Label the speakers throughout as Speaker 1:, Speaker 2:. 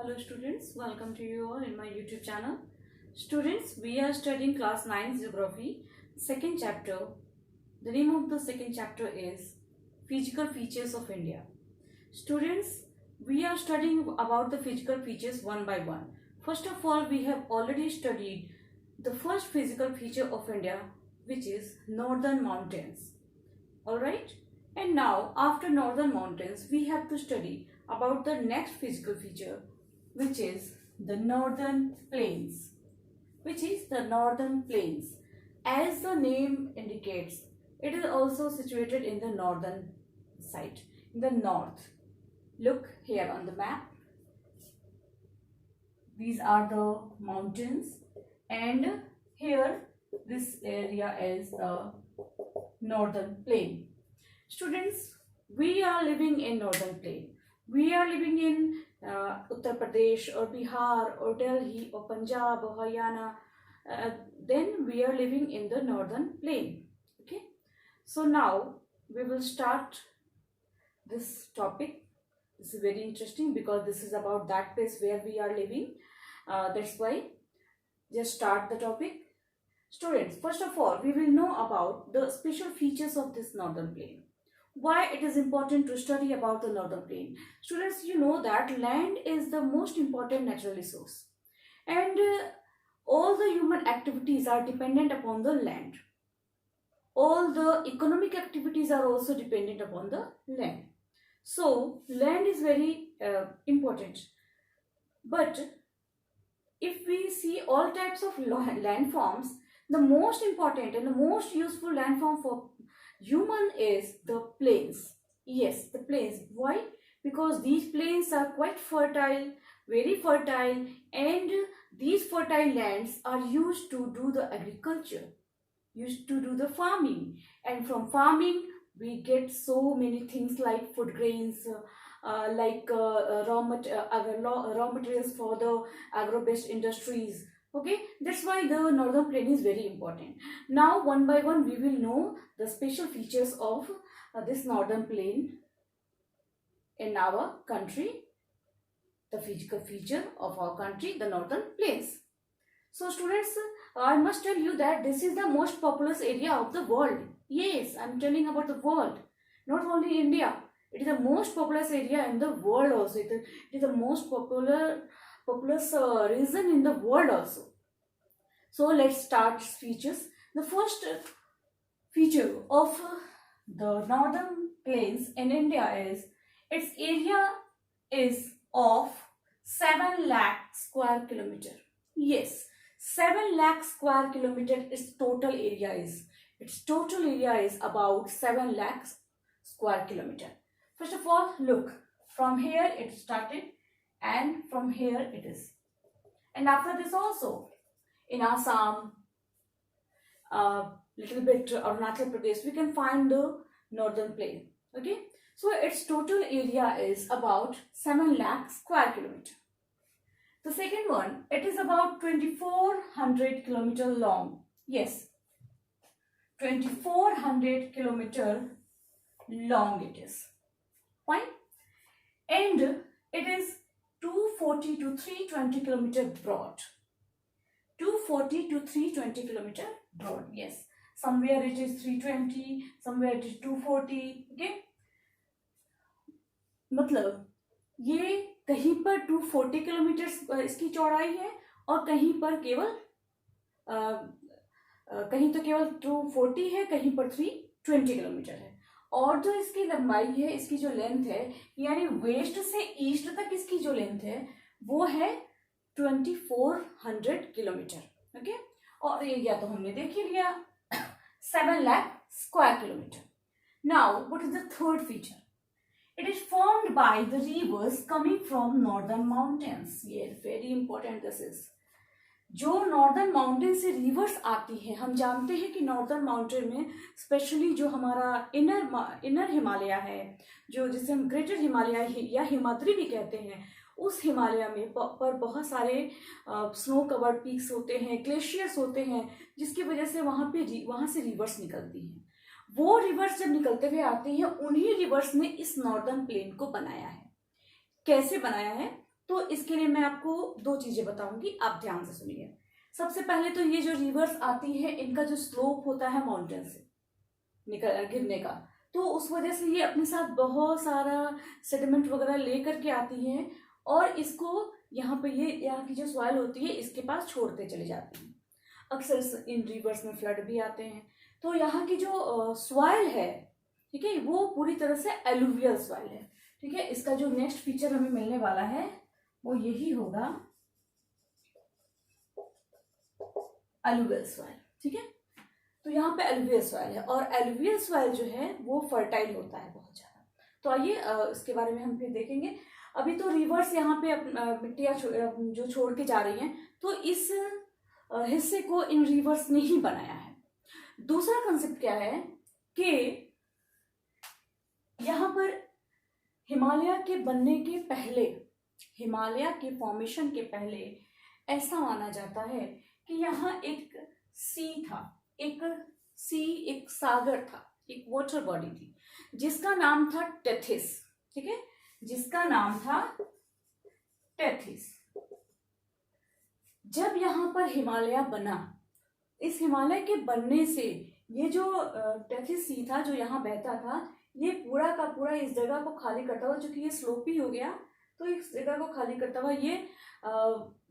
Speaker 1: Hello students, welcome to you all in my YouTube channel. Students, we are studying class 9 geography, second chapter. The name of the second chapter is Physical Features of India. Students, we are studying about the physical features one by one. First of all, we have already studied the first physical feature of India, which is Northern Mountains. Alright? And now, after Northern Mountains, we have to study about the next physical feature, which is the Northern Plains. As the name indicates, it is also situated in the northern side, in the north. Look here on the map. These are the mountains, and here this area is the northern plain. Students, we are living in northern plain. We are living in Uttar Pradesh or Bihar or Delhi or Punjab or Haryana. Then we are living in the northern plain. Okay. So now we will start this topic. This is very interesting because this is about that place where we are living. That's why just start the topic. Students, first of all, we will know about the special features of this northern plain. Why it is important to study about the northern plain. Students, you know that land is the most important natural resource, and all the human activities are dependent upon the land. All the economic activities are also dependent upon the land. So land is very important. But if we see all types of landforms, the most important and the most useful landform for human is the plains. Yes, the plains. Why? Because these plains are quite fertile, very fertile, and these fertile lands are used to do the agriculture, used to do the farming, and from farming we get so many things like food grains, raw materials for the agro-based industries. Okay, that's why the northern plain is very important. Now one by one we will know the special features of this northern plain in our country, the physical feature of our country, the northern plains. So students, I must tell you that this is the most populous area of the world. Yes, I am telling about the world, not only India. It is the most populous area in the world also. It is the most populous region in the world also. So let's start features. The first feature of the northern plains in India is its area is of 7 lakh square kilometer. Yes, 7 lakh square kilometer its total area is. Its total area is about 7 lakhs square kilometer. First of all, look, from here it started and from here it is. And after this also, in Assam, little bit Arunachal Pradesh, we can find the northern plain. Okay, so its total area is about 7 lakh square kilometer. The second one, it is about 2400 kilometer long. Yes, 2400 kilometer long it is. Fine. And it is 240 to 320 kilometer broad. 240 to 320 kilometer broad. Yes, somewhere it is 320, somewhere it is 240. Okay, मतलब ये कहीं पर 240 kilometre इसकी चौड़ाई है और कहीं पर केवल कहीं तो केवल 240 है, कहीं पर 320 किलोमीटर है। और जो इसकी लंबाई है, इसकी जो लेंथ है, यानी वेस्ट से ईस्ट तक इसकी जो लेंथ है वो है 2400 किलोमीटर। ओके, और एरिया तो हमने देख ही लिया 7 lakh square kilometre. Now what is the third feature? It is formed by the rivers coming from northern mountains. Yes, very important this is. जो नॉर्दर्न माउंटेन से रिवर्स आती है, हम जानते हैं कि नॉर्दर्न माउंटेन में स्पेशली जो हमारा इनर हिमालय है, जो जिसे हम ग्रेटर हिमालय या हिमाद्री भी कहते हैं, उस हिमालय में पर बहुत सारे स्नो कवर्ड पीक्स होते हैं, ग्लेशियर्स होते हैं, जिसकी वजह से वहाँ से रिवर्स निकलती हैं। वो रिवर्स जब निकलते हुए आते हैं, उन्हीं रिवर्स ने इस नॉर्दर्न प्लेन को बनाया है। कैसे बनाया है? तो इसके लिए मैं आपको दो चीजें बताऊंगी, आप ध्यान से सुनिए। सबसे पहले तो ये जो रिवर्स आती है इनका जो स्लोप होता है माउंटेन से निकल गिरने का, तो उस वजह से ये अपने साथ बहुत सारा सेडिमेंट वगैरह लेकर के आती हैं और इसको यहाँ पे ये यहाँ की जो सॉइल होती है इसके पास छोड़ते चले जाते हैं। अक्सर इन रिवर्स में फ्लड भी आते हैं। तो यहाँ की जो सॉइल है, ठीक है, वो पूरी तरह से एलुवियल सॉइल है। ठीक है, इसका जो नेक्स्ट फीचर हमें मिलने वाला है वो यही होगा, एलुवियल सॉइल। ठीक है, तो यहाँ पे एलुवियल सॉइल है और एलुवियल सॉइल जो है वो फर्टाइल होता है बहुत ज्यादा। तो आइए इसके बारे में हम फिर देखेंगे। अभी तो रिवर्स यहाँ पे मिट्टियाँ जो छोड़ के जा रही हैं, तो इस हिस्से को इन रिवर्स ने ही बनाया है। दूसरा कंसेप्ट क्या है कि यहाँ पर हिमालय के बनने के पहले, हिमालय के फॉर्मेशन के पहले ऐसा माना जाता है कि यहाँ एक सी था, एक सागर था, एक वाटर बॉडी थी जिसका नाम था टेथिस। ठीक है, जिसका नाम था टेथिस। जब यहाँ पर हिमालय बना, इस हिमालय के बनने से ये जो टेथिस सी था जो यहाँ बहता था, ये पूरा का पूरा इस जगह को खाली करता हुआ, चूंकि ये स्लोपी हो गया तो इस जगह को खाली करता हुआ ये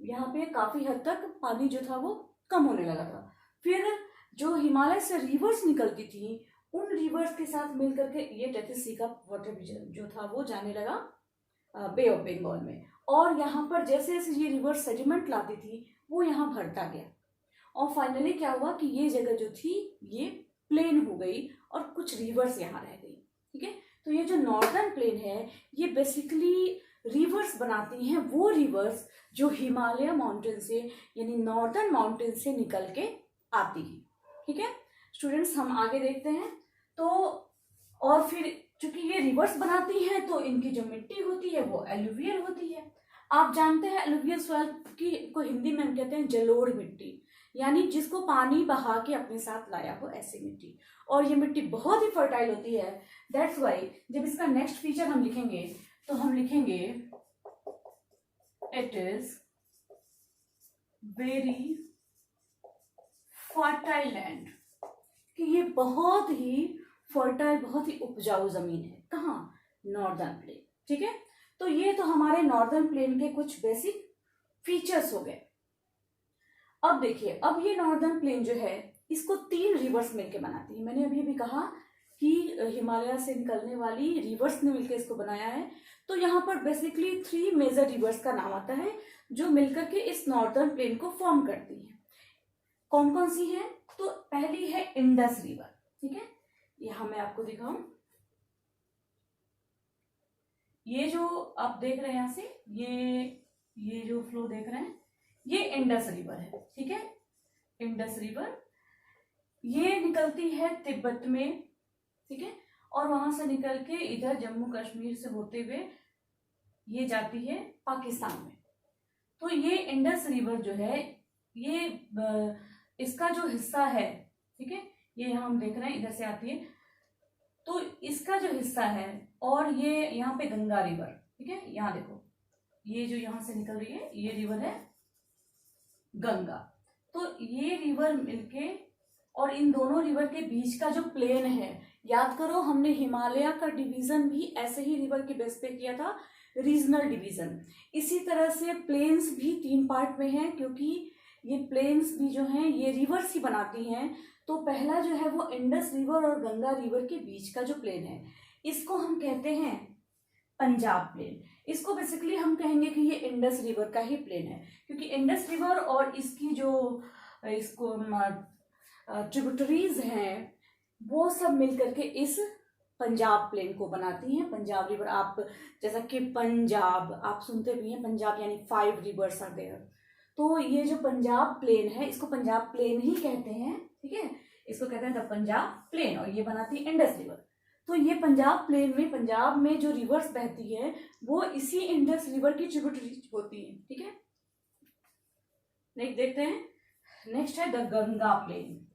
Speaker 1: यहाँ पे काफी हद तक पानी जो था वो कम होने लगा था। फिर जो हिमालय से रिवर्स निकलती थी, उन रिवर्स के साथ मिलकर के ये टेथिस सी का वाटर जो था वो जाने लगा बे ऑफ बंगाल में। और यहाँ पर जैसे जैसे ये रिवर्स सेडिमेंट लाती थी वो यहाँ भरता गया और फाइनली क्या हुआ कि ये जगह जो थी ये प्लेन हो गई और कुछ रिवर्स यहाँ रह गई। ठीक है, तो ये जो नॉर्दर्न प्लेन है ये बेसिकली रिवर्स बनाती हैं, वो रिवर्स जो हिमालय माउंटेन से यानी नॉर्दर्न माउंटेन से निकल के आती है। ठीक है स्टूडेंट्स, हम आगे देखते हैं। तो और फिर चूंकि ये रिवर्स बनाती हैं तो इनकी जो मिट्टी होती है वो एलुवियल होती है। आप जानते हैं एलुवियल सॉइल को हिंदी में हम कहते हैं जलोढ़ मिट्टी, यानी जिसको पानी बहा के अपने साथ लाया हो ऐसी मिट्टी। और ये मिट्टी बहुत ही फर्टाइल होती है। दैट्स वाई जब इसका नेक्स्ट फीचर हम लिखेंगे तो हम लिखेंगे it is very fertile land, कि ये बहुत ही फर्टाइल, बहुत ही उपजाऊ जमीन है। कहाँ? Northern plain. ठीक है, तो ये तो हमारे नॉर्दर्न प्लेन के कुछ बेसिक फीचर्स हो गए। अब देखिए, अब ये नॉर्दर्न प्लेन जो है इसको 3 रिवर्स मिलके बनाती है। मैंने अभी भी कहा कि हिमालय से निकलने वाली रिवर्स ने मिलकर इसको बनाया है। तो यहाँ पर बेसिकली 3 मेजर रिवर्स का नाम आता है जो मिलकर के इस नॉर्दर्न प्लेन को फॉर्म करती है। कौन कौन सी है? तो पहली है इंडस रिवर। ठीक है, यहां मैं आपको दिखाऊं, ये जो आप देख रहे हैं यहां से, ये जो फ्लो देख रहे हैं ये इंडस रिवर है। ठीक है, इंडस रिवर ये निकलती है तिब्बत में। ठीक है, और वहां से निकल के इधर जम्मू कश्मीर से होते हुए ये जाती है पाकिस्तान में। तो ये इंडस रिवर जो है ये इसका जो हिस्सा है, ठीक है, ये यहाँ हम देख रहे हैं इधर से आती है, तो इसका जो हिस्सा है, और ये यहाँ पे गंगा रिवर। ठीक है, यहाँ देखो ये जो यहाँ से निकल रही है ये रिवर है गंगा। तो ये रिवर मिलके और इन दोनों रिवर के बीच का जो प्लेन है, याद करो हमने हिमालय का डिवीजन भी ऐसे ही रिवर के बेस पे किया था, रीजनल डिवीजन। इसी तरह से प्लेन्स भी 3 पार्ट में हैं, क्योंकि ये प्लेन्स भी जो हैं ये रिवर्स ही बनाती हैं। तो पहला जो है वो इंडस रिवर और गंगा रिवर के बीच का जो प्लेन है इसको हम कहते हैं पंजाब प्लेन। इसको बेसिकली हम कहेंगे कि ये इंडस रिवर का ही प्लेन है, क्योंकि इंडस रिवर और इसकी जो इसको ट्रिब्यूटरीज हैं वो सब मिलकर के इस पंजाब प्लेन को बनाती हैं। पंजाब रिवर, आप जैसा कि पंजाब आप सुनते भी हैं, पंजाब यानी 5 रिवर्स आर देयर। तो ये जो पंजाब प्लेन है इसको पंजाब प्लेन ही कहते हैं। ठीक है, इसको कहते हैं द पंजाब प्लेन, और ये बनाती है इंडस रिवर। तो ये पंजाब प्लेन में, पंजाब में जो रिवर्स बहती है वो इसी इंडस रिवर की ट्रिब्यूटरी होती है। ठीक है, नेक्स्ट देखते हैं। नेक्स्ट है द गंगा प्लेन,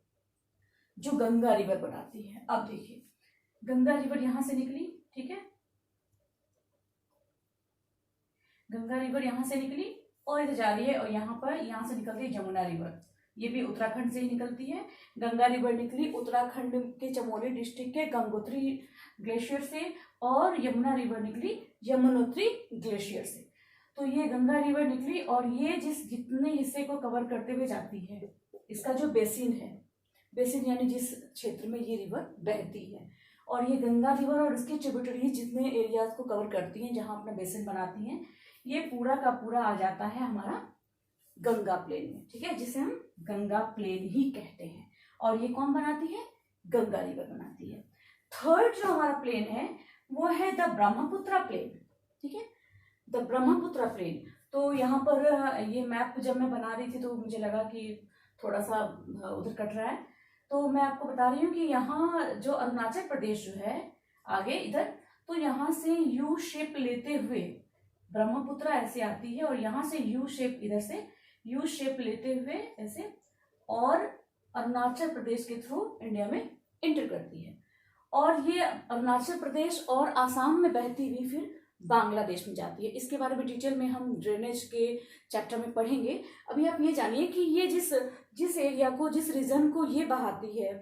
Speaker 1: जो गंगा रिवर बनाती है। अब देखिए, गंगा रिवर यहां से निकली। ठीक है, गंगा रिवर यहाँ से निकली और इधर जा रही है, और यहाँ से निकलती है यमुना रिवर, ये भी उत्तराखंड से ही निकलती है। गंगा रिवर निकली उत्तराखंड के चमोली डिस्ट्रिक्ट के गंगोत्री ग्लेशियर से, और यमुना रिवर निकली यमुनोत्री ग्लेशियर से। तो ये गंगा रिवर निकली और ये जितने हिस्से को कवर करते हुए जाती है, इसका जो बेसिन है, बेसिन यानी जिस क्षेत्र में ये रिवर बहती है, और ये गंगा रिवर और इसके ट्रिब्यूटरी जितने एरियाज को कवर करती हैं, जहाँ अपना बेसिन बनाती हैं, ये पूरा का पूरा आ जाता है हमारा गंगा प्लेन में, ठीक है, जिसे हम गंगा प्लेन ही कहते हैं। और ये कौन बनाती है? गंगा रिवर बनाती है। थर्ड जो हमारा प्लेन है वो है द ब्रह्मपुत्र प्लेन, ठीक है, द ब्रह्मपुत्र प्लेन। तो यहाँ पर ये मैप जब मैं बना रही थी तो मुझे लगा कि थोड़ा सा उधर कट रहा है, तो मैं आपको बता रही हूँ कि यहाँ जो अरुणाचल प्रदेश जो है आगे इधर, तो यहाँ से यू शेप लेते हुए ब्रह्मपुत्र ऐसे आती है, और यहाँ से यू शेप, इधर से यू शेप लेते हुए ऐसे, और अरुणाचल प्रदेश के थ्रू इंडिया में एंटर करती है। और ये अरुणाचल प्रदेश और आसाम में बहती हुई फिर बांग्लादेश में जाती है। इसके बारे में डिटेल में हम ड्रेनेज के चैप्टर में पढ़ेंगे। अभी आप ये जानिए कि ये जिस एरिया को, जिस रीजन को ये बहाती है,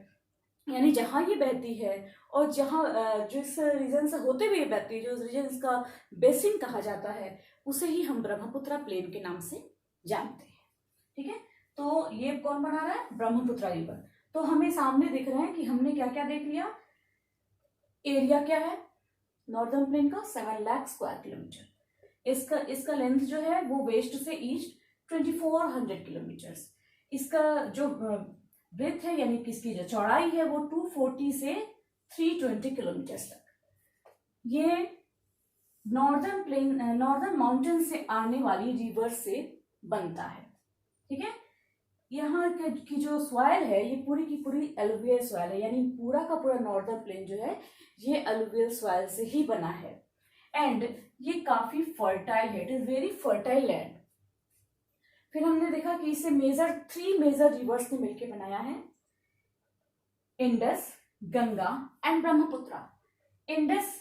Speaker 1: यानी जहाँ ये बहती है और जहाँ जिस रीजन से होते हुए बहती है, जो रीजन इसका बेसिन कहा जाता है, उसे ही हम ब्रह्मपुत्र प्लेन के नाम से जानते हैं, ठीक है। तो ये कौन बना रहा है? ब्रह्मपुत्र रिवर। तो हमें सामने दिख रहा है कि हमने क्या क्या देख लिया। एरिया क्या है नॉर्दर्न प्लेन का? 7 लाख स्क्वायर किलोमीटर। इसका लेंथ जो है वो वेस्ट से ईस्ट 2400 किलोमीटर। इसका जो ब्रेथ है, यानी कि इसकी जो चौड़ाई है, वो 240 से 320 किलोमीटर तक। ये नॉर्दर्न माउंटेन से आने वाली रिवर से बनता है, ठीक है। यहाँ की जो सॉइल है, ये पूरी की पूरी एलुवियल सॉइल है, यानी पूरा का पूरा नॉर्दर्न प्लेन जो है ये एलुवियल सॉइल से ही बना है। एंड ये काफी फर्टाइल है, it is very fertile land. फिर हमने देखा कि इसे 3 मेजर रिवर्स ने मिलकर बनाया है, Indus, Ganga and Brahmaputra. Indus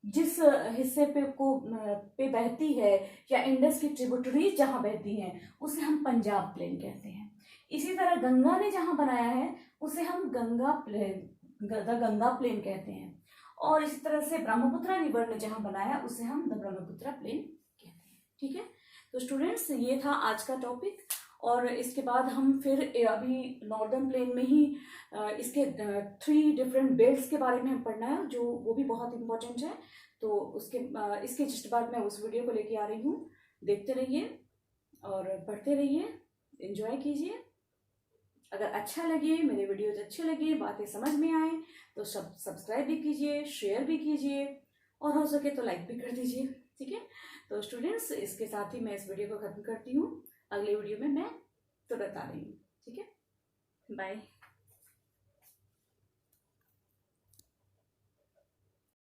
Speaker 1: जिस हिस्से पे बहती है, या इंडस की ट्रिब्यूटरीज जहां बहती हैं, उसे हम पंजाब प्लेन कहते हैं। इसी तरह गंगा ने जहां बनाया है उसे हम गंगा प्लेन कहते हैं, और इसी तरह से ब्रह्मपुत्र रिवर ने जहां बनाया उसे हम द ब्रह्मपुत्र प्लेन कहते हैं, ठीक है। तो स्टूडेंट्स, ये था आज का टॉपिक, और इसके बाद हम फिर अभी नॉर्दर्न प्लेन में ही इसके 3 डिफरेंट बेल्ट्स के बारे में हम पढ़ना है, जो वो भी बहुत इंपॉर्टेंट है। तो इसके जस्ट बाद मैं उस वीडियो को लेके आ रही हूँ। देखते रहिए और पढ़ते रहिए, एंजॉय कीजिए। अगर अच्छा लगे, मेरे वीडियोज अच्छे लगे, बातें समझ में आए, तो सब्सक्राइब भी कीजिए, शेयर भी कीजिए, और हो सके तो लाइक भी कर दीजिए, ठीक है। तो स्टूडेंट्स, इसके साथ ही मैं इस वीडियो को खत्म करती हूँ। अगले वीडियो में मैं तुरंत आ रही हूँ, ठीक है। बाय।